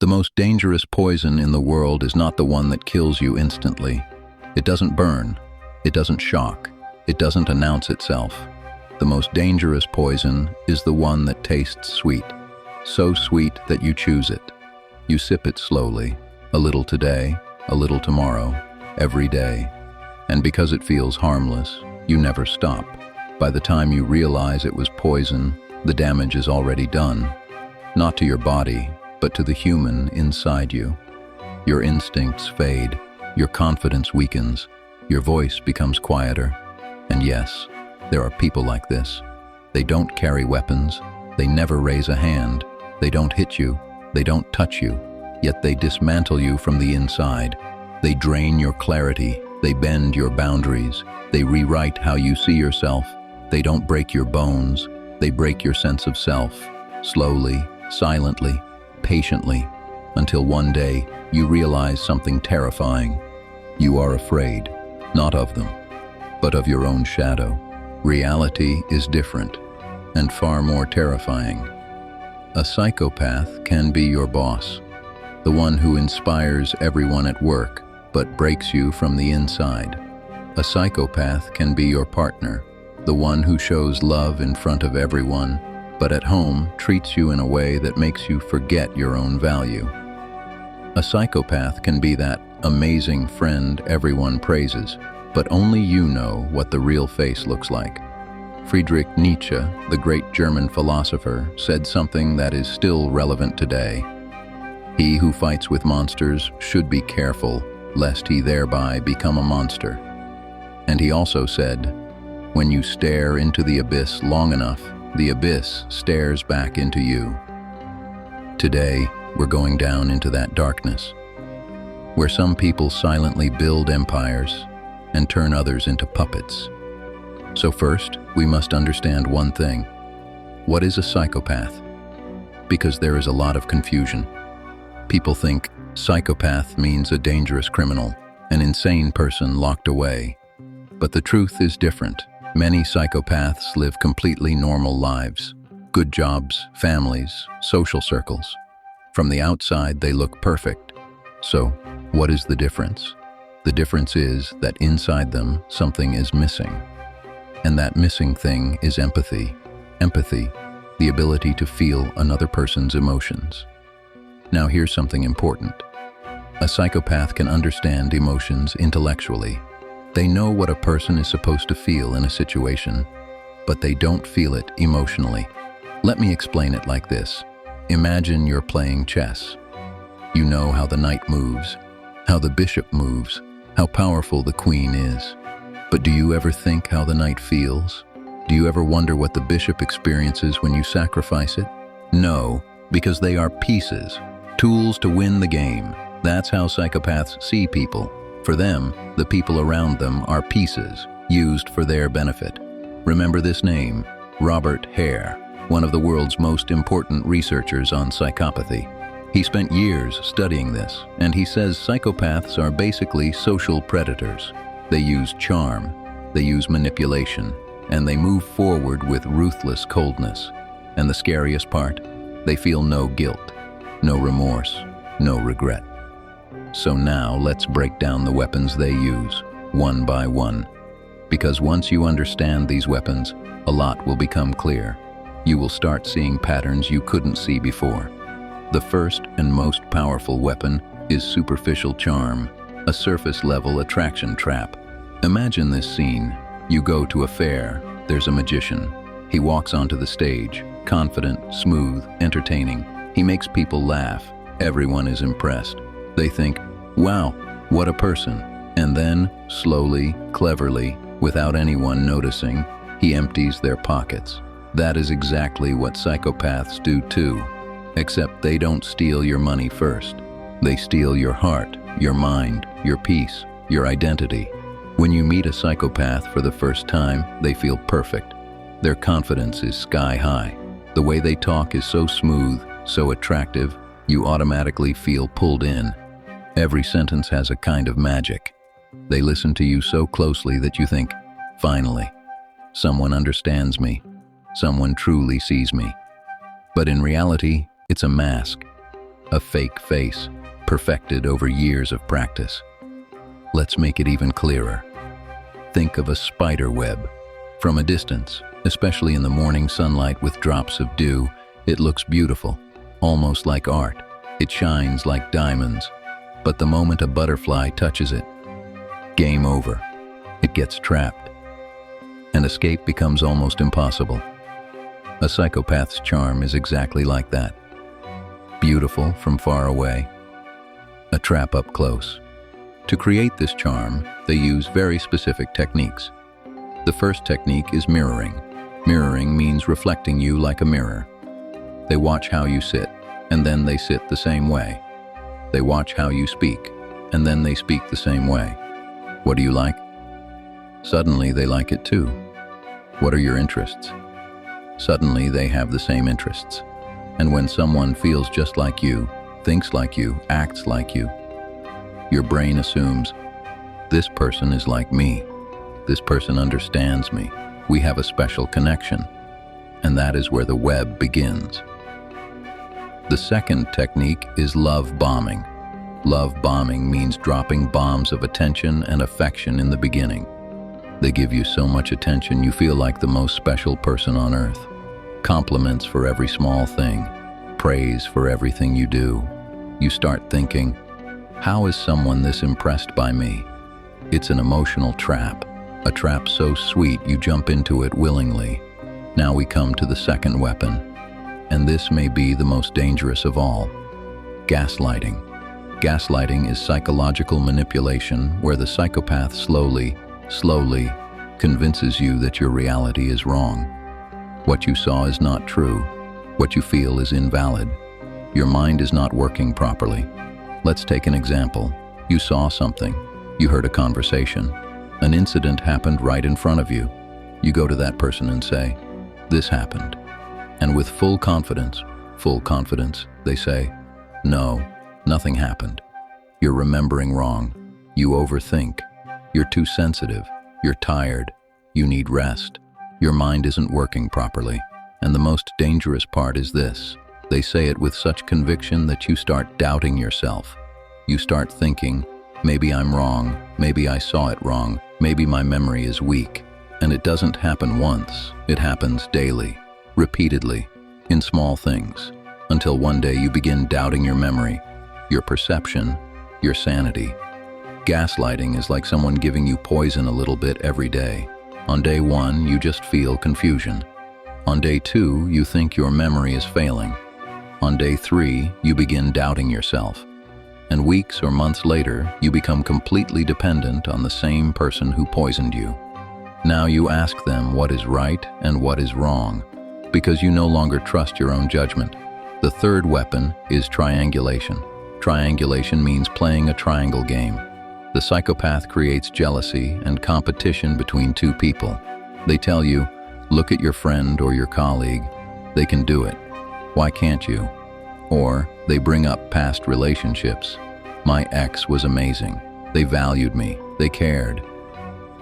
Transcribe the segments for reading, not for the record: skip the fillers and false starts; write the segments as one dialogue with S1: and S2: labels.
S1: The most dangerous poison in the world is not the one that kills you instantly. It doesn't burn. It doesn't shock. It doesn't announce itself. The most dangerous poison is the one that tastes sweet, so sweet that you choose it. You sip it slowly, a little today, a little tomorrow, every day. And because it feels harmless, you never stop. By the time you realize it was poison, the damage is already done. Not to your body, but to the human inside you. Your instincts fade, your confidence weakens, your voice becomes quieter. And yes, there are people like this. They don't carry weapons, they never raise a hand, they don't hit you, they don't touch you, yet they dismantle you from the inside. They drain your clarity, they bend your boundaries, they rewrite how you see yourself. They don't break your bones, they break your sense of self, slowly, silently, patiently, until one day you realize something terrifying. You are afraid, not of them, but of your own shadow. Reality is different and far more terrifying. A psychopath can be your boss, the one who inspires everyone at work but breaks you from the inside. A psychopath can be your partner, the one who shows love in front of everyone, but at home treats you in a way that makes you forget your own value. A psychopath can be that amazing friend everyone praises, but only you know what the real face looks like. Friedrich Nietzsche, the great German philosopher, said something that is still relevant today. He who fights with monsters should be careful, lest he thereby become a monster. And he also said, when you stare into the abyss long enough, the abyss stares back into you. Today, we're going down into that darkness, where some people silently build empires and turn others into puppets. So first, we must understand one thing. What is a psychopath? Because there is a lot of confusion. People think psychopath means a dangerous criminal, an insane person locked away. But the truth is different. Many psychopaths live completely normal lives, good jobs, families, social circles. From the outside, they look perfect. So, what is the difference? The difference is that inside them, something is missing. And that missing thing is empathy. Empathy, the ability to feel another person's emotions. Now here's something important. A psychopath can understand emotions intellectually. They know what a person is supposed to feel in a situation, but they don't feel it emotionally. Let me explain it like this. Imagine you're playing chess. You know how the knight moves, how the bishop moves, how powerful the queen is. But do you ever think how the knight feels? Do you ever wonder what the bishop experiences when you sacrifice it? No, because they are pieces, tools to win the game. That's how psychopaths see people. For them, the people around them are pieces, used for their benefit. Remember this name, Robert Hare, one of the world's most important researchers on psychopathy. He spent years studying this, and he says psychopaths are basically social predators. They use charm, they use manipulation, and they move forward with ruthless coldness. And the scariest part, they feel no guilt, no remorse, no regret. So now let's break down the weapons they use, one by one. Because once you understand these weapons, a lot will become clear. You will start seeing patterns you couldn't see before. The first and most powerful weapon is superficial charm, a surface-level attraction trap. Imagine this scene. You go to a fair, there's a magician. He walks onto the stage, confident, smooth, entertaining. He makes people laugh. Everyone is impressed. They think, wow, what a person. And then, slowly, cleverly, without anyone noticing, he empties their pockets. That is exactly what psychopaths do too. Except they don't steal your money first. They steal your heart, your mind, your peace, your identity. When you meet a psychopath for the first time, they feel perfect. Their confidence is sky high. The way they talk is so smooth, so attractive, you automatically feel pulled in. Every sentence has a kind of magic. They listen to you so closely that you think, finally, someone understands me. Someone truly sees me. But in reality, it's a mask. a fake face, perfected over years of practice. Let's make it even clearer. Think of a spider web. From a distance, especially in the morning sunlight with drops of dew, it looks beautiful, almost like art. It shines like diamonds. But the moment a butterfly touches it, game over. It gets trapped, and escape becomes almost impossible. A psychopath's charm is exactly like that. Beautiful from far away, a trap up close. To create this charm, they use very specific techniques. The first technique is mirroring. Mirroring means reflecting you like a mirror. They watch how you sit, and then they sit the same way. They watch how you speak, and then they speak the same way. What do you like? Suddenly they like it too. What are your interests? Suddenly they have the same interests. And when someone feels just like you, thinks like you, acts like you, your brain assumes, this person is like me. This person understands me. We have a special connection. And that is where the web begins. The second technique is love bombing. Love bombing means dropping bombs of attention and affection in the beginning. They give you so much attention you feel like the most special person on earth. Compliments for every small thing, praise for everything you do. You start thinking, how is someone this impressed by me? It's an emotional trap, a trap so sweet you jump into it willingly. Now we come to the second weapon, and this may be the most dangerous of all: gaslighting. Gaslighting is psychological manipulation where the psychopath slowly convinces you that your reality is wrong. What you saw is not true. What you feel is invalid. Your mind is not working properly. Let's take an example. You saw something. You heard a conversation. An incident happened right in front of you. You go to that person and say, this happened. And with full confidence, they say, no, nothing happened. You're remembering wrong. You overthink. You're too sensitive. You're tired. You need rest. Your mind isn't working properly. And the most dangerous part is this. They say it with such conviction that you start doubting yourself. You start thinking, maybe I'm wrong, maybe I saw it wrong, maybe my memory is weak. And it doesn't happen once. It happens daily, repeatedly, in small things, until one day you begin doubting your memory, your perception, your sanity. Gaslighting is like someone giving you poison a little bit every day. On day 1, you just feel confusion. On day 2, you think your memory is failing. On day 3, you begin doubting yourself. And weeks or months later, you become completely dependent on the same person who poisoned you. Now you ask them what is right and what is wrong, because you no longer trust your own judgment. The third weapon is triangulation. Triangulation means playing a triangle game. The psychopath creates jealousy and competition between two people. They tell you, look at your friend or your colleague. They can do it. Why can't you? Or they bring up past relationships. My ex was amazing. They valued me. They cared.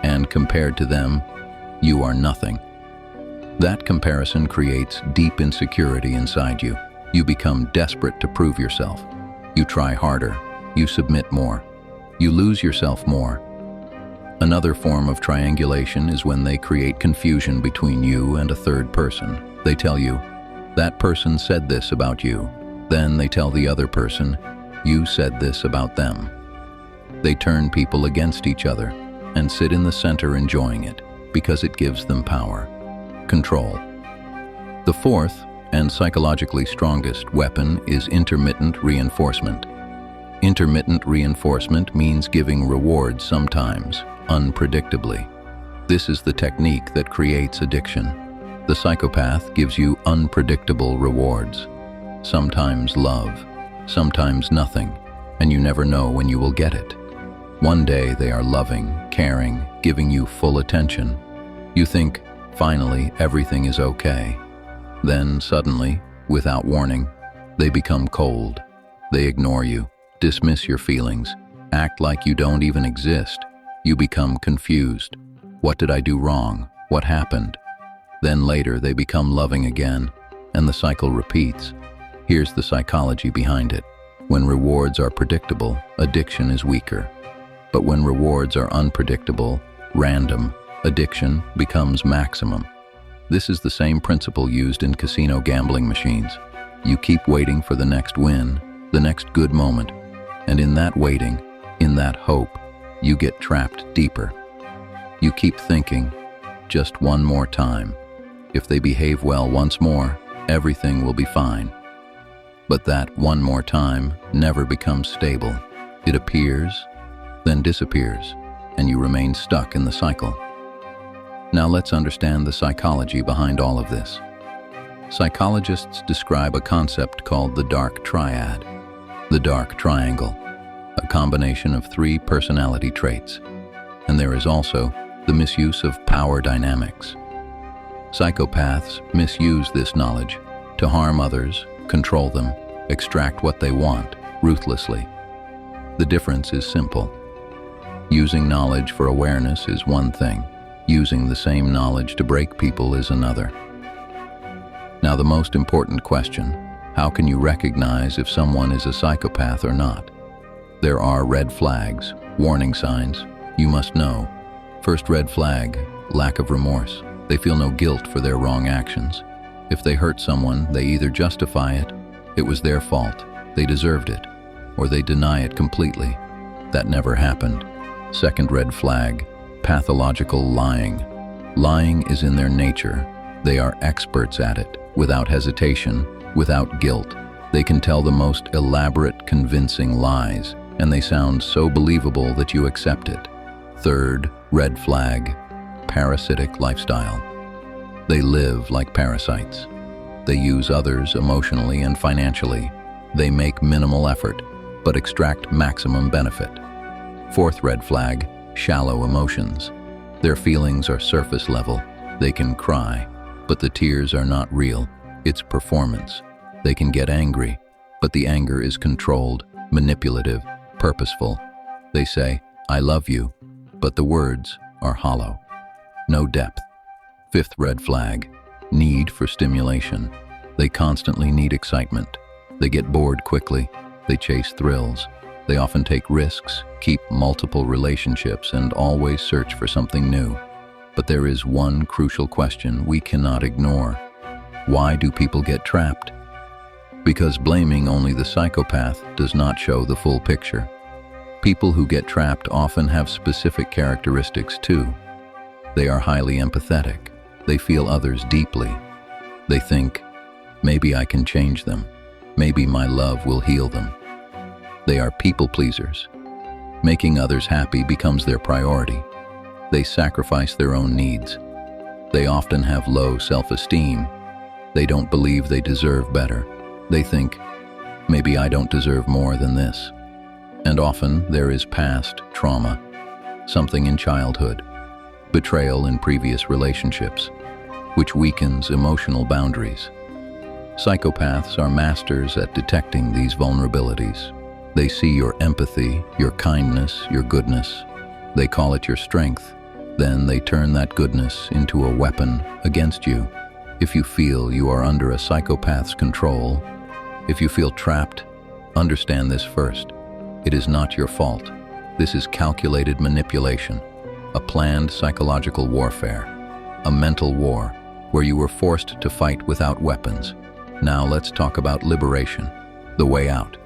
S1: And compared to them, you are nothing. That comparison creates deep insecurity inside you. You become desperate to prove yourself. You try harder. You submit more. You lose yourself more. Another form of triangulation is when they create confusion between you and a third person. They tell you, that person said this about you. Then they tell the other person, you said this about them. They turn people against each other and sit in the center enjoying it because it gives them power, control. The fourth and psychologically strongest weapon is intermittent reinforcement. Intermittent reinforcement means giving rewards sometimes, unpredictably. This is the technique that creates addiction. The psychopath gives you unpredictable rewards. Sometimes love, sometimes nothing, and you never know when you will get it. One day they are loving, caring, giving you full attention. You think, finally, everything is okay. Then suddenly, without warning, they become cold. They ignore you, dismiss your feelings, act like you don't even exist. You become confused. What did I do wrong? What happened? Then later they become loving again, and the cycle repeats. Here's the psychology behind it. When rewards are predictable, addiction is weaker. But when rewards are unpredictable, random, addiction becomes maximum. This is the same principle used in casino gambling machines. You keep waiting for the next win, the next good moment, and in that waiting, in that hope, you get trapped deeper. You keep thinking, just one more time. If they behave well once more, everything will be fine. But that one more time never becomes stable. It appears, then disappears, and you remain stuck in the cycle. Now let's understand the psychology behind all of this. Psychologists describe a concept called the dark triad, the dark triangle, a combination of 3 personality traits. And there is also the misuse of power dynamics. Psychopaths misuse this knowledge to harm others, control them, extract what they want, ruthlessly. The difference is simple. Using knowledge for awareness is one thing. Using the same knowledge to break people is another. Now the most important question, how can you recognize if someone is a psychopath or not? There are red flags, warning signs, you must know. First red flag, lack of remorse. They feel no guilt for their wrong actions. If they hurt someone, they either justify it was their fault, they deserved it, or they deny it completely. That never happened. Second red flag, pathological lying. Lying is in their nature. They are experts at it, without hesitation, without guilt. They can tell the most elaborate, convincing lies, and they sound so believable that you accept it. Third red flag, parasitic lifestyle. They live like parasites. They use others emotionally and financially. They make minimal effort, but extract maximum benefit. Fourth red flag, shallow emotions. Their feelings are surface level. They can cry, but the tears are not real. It's performance. They can get angry, but the anger is controlled, manipulative, purposeful. They say, "I love you," but the words are hollow. No depth. Fifth red flag, need for stimulation. They constantly need excitement. They get bored quickly. They chase thrills. They often take risks, keep multiple relationships, and always search for something new. But there is one crucial question we cannot ignore. Why do people get trapped? Because blaming only the psychopath does not show the full picture. People who get trapped often have specific characteristics too. They are highly empathetic. They feel others deeply. They think, maybe I can change them. Maybe my love will heal them. They are people pleasers. Making others happy becomes their priority. They sacrifice their own needs. They often have low self-esteem. They don't believe they deserve better. They think, maybe I don't deserve more than this. And often there is past trauma, something in childhood, betrayal in previous relationships, which weakens emotional boundaries. Psychopaths are masters at detecting these vulnerabilities. They see your empathy, your kindness, your goodness. They call it your strength. Then they turn that goodness into a weapon against you. If you feel you are under a psychopath's control, if you feel trapped, understand this first. It is not your fault. This is calculated manipulation, a planned psychological warfare, a mental war where you were forced to fight without weapons. Now let's talk about liberation, the way out.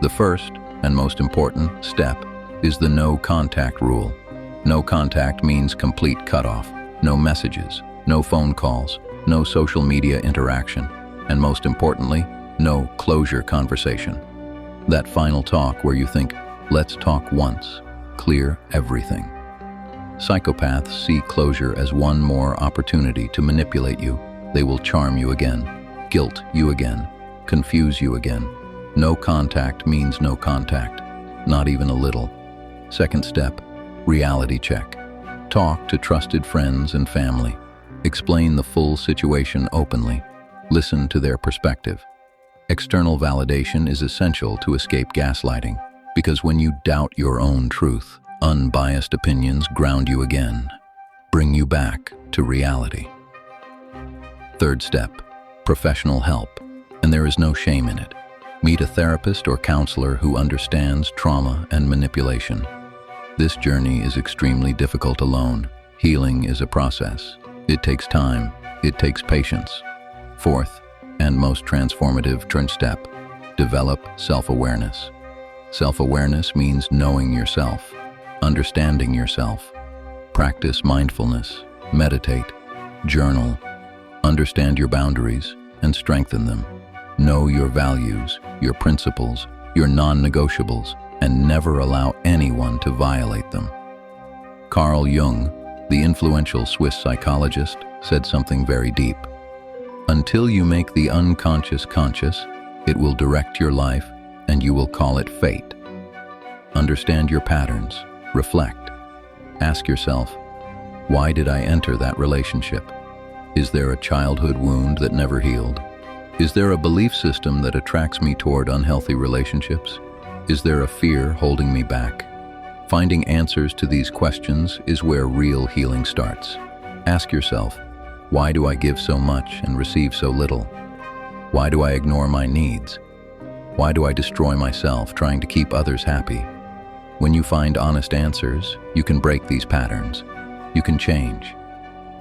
S1: The first and most important step is the no contact rule. No contact means complete cutoff. No messages, no phone calls, no social media interaction, and most importantly, no closure conversation. That final talk where you think, let's talk once, clear everything. Psychopaths see closure as one more opportunity to manipulate you. They will charm you again, guilt you again, confuse you again. No contact means no contact, not even a little. Second step, reality check. Talk to trusted friends and family. Explain the full situation openly. Listen to their perspective. External validation is essential to escape gaslighting, because when you doubt your own truth, unbiased opinions ground you again, bring you back to reality. Third step, professional help, and there is no shame in it. Meet a therapist or counselor who understands trauma and manipulation. This journey is extremely difficult alone. Healing is a process. It takes time. It takes patience. Fourth, and most transformative step, develop self-awareness. Self-awareness means knowing yourself, understanding yourself. Practice mindfulness, meditate, journal, understand your boundaries, and strengthen them. Know your values, your principles, your non-negotiables, and never allow anyone to violate them. Carl Jung, the influential Swiss psychologist, said something very deep. Until you make the unconscious conscious, it will direct your life and you will call it fate. Understand your patterns, reflect. Ask yourself, why did I enter that relationship? Is there a childhood wound that never healed? Is there a belief system that attracts me toward unhealthy relationships? Is there a fear holding me back? Finding answers to these questions is where real healing starts. Ask yourself, why do I give so much and receive so little? Why do I ignore my needs? Why do I destroy myself trying to keep others happy? When you find honest answers, you can break these patterns. You can change.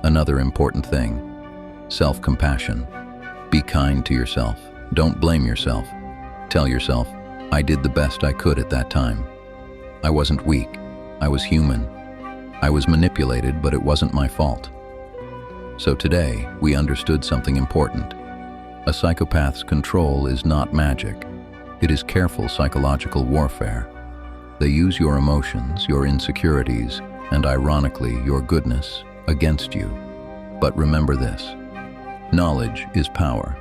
S1: Another important thing, self-compassion. Be kind to yourself. Don't blame yourself. Tell yourself, I did the best I could at that time. I wasn't weak. I was human. I was manipulated, but it wasn't my fault. So today, we understood something important. A psychopath's control is not magic. It is careful psychological warfare. They use your emotions, your insecurities, and ironically, your goodness, against you. But remember this, knowledge is power.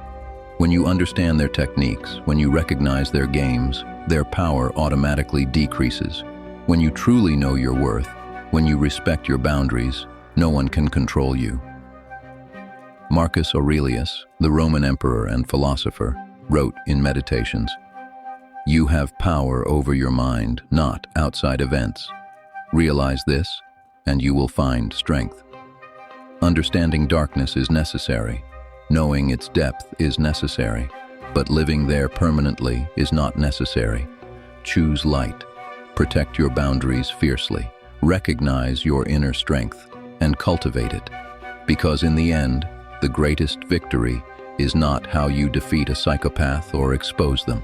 S1: When you understand their techniques, when you recognize their games, their power automatically decreases. When you truly know your worth, when you respect your boundaries, no one can control you. Marcus Aurelius, the Roman emperor and philosopher, wrote in Meditations, "You have power over your mind, not outside events. Realize this, and you will find strength." Understanding darkness is necessary. Knowing its depth is necessary. But living there permanently is not necessary. Choose light. Protect your boundaries fiercely. Recognize your inner strength and cultivate it. Because in the end, the greatest victory is not how you defeat a psychopath or expose them.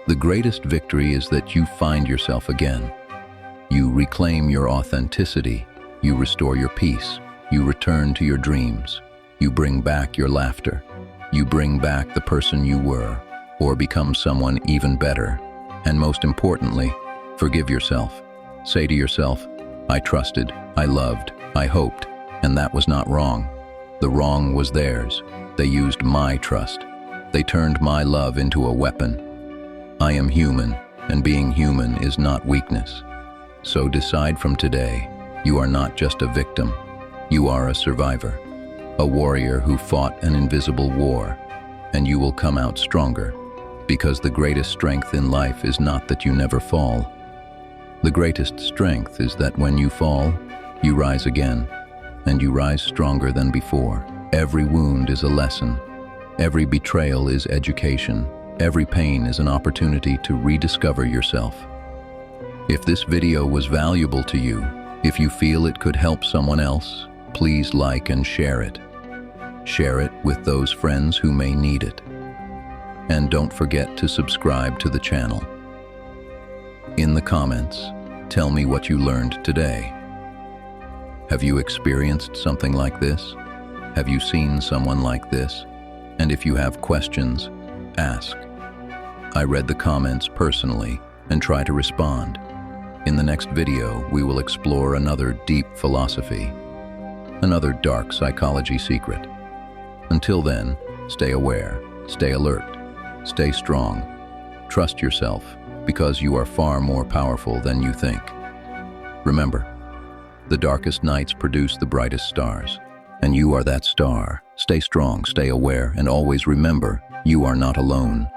S1: The greatest victory is that you find yourself again. You reclaim your authenticity. You restore your peace. You return to your dreams. You bring back your laughter. You bring back the person you were, or become someone even better. And most importantly, forgive yourself. Say to yourself, I trusted, I loved, I hoped, and that was not wrong. The wrong was theirs. They used my trust. They turned my love into a weapon. I am human, and being human is not weakness. So decide from today, you are not just a victim. You are a survivor, a warrior who fought an invisible war, and you will come out stronger, because the greatest strength in life is not that you never fall. The greatest strength is that when you fall, you rise again, and you rise stronger than before. Every wound is a lesson. Every betrayal is education. Every pain is an opportunity to rediscover yourself. If this video was valuable to you, if you feel it could help someone else, please like and share it. Share it with those friends who may need it. And don't forget to subscribe to the channel. In the comments, tell me what you learned today. Have you experienced something like this? Have you seen someone like this? And if you have questions, ask. I read the comments personally and try to respond. In the next video, we will explore another deep philosophy, another dark psychology secret. Until then, stay aware, stay alert, stay strong. Trust yourself, because you are far more powerful than you think. Remember, the darkest nights produce the brightest stars, and you are that star. Stay strong, stay aware, and always remember, you are not alone.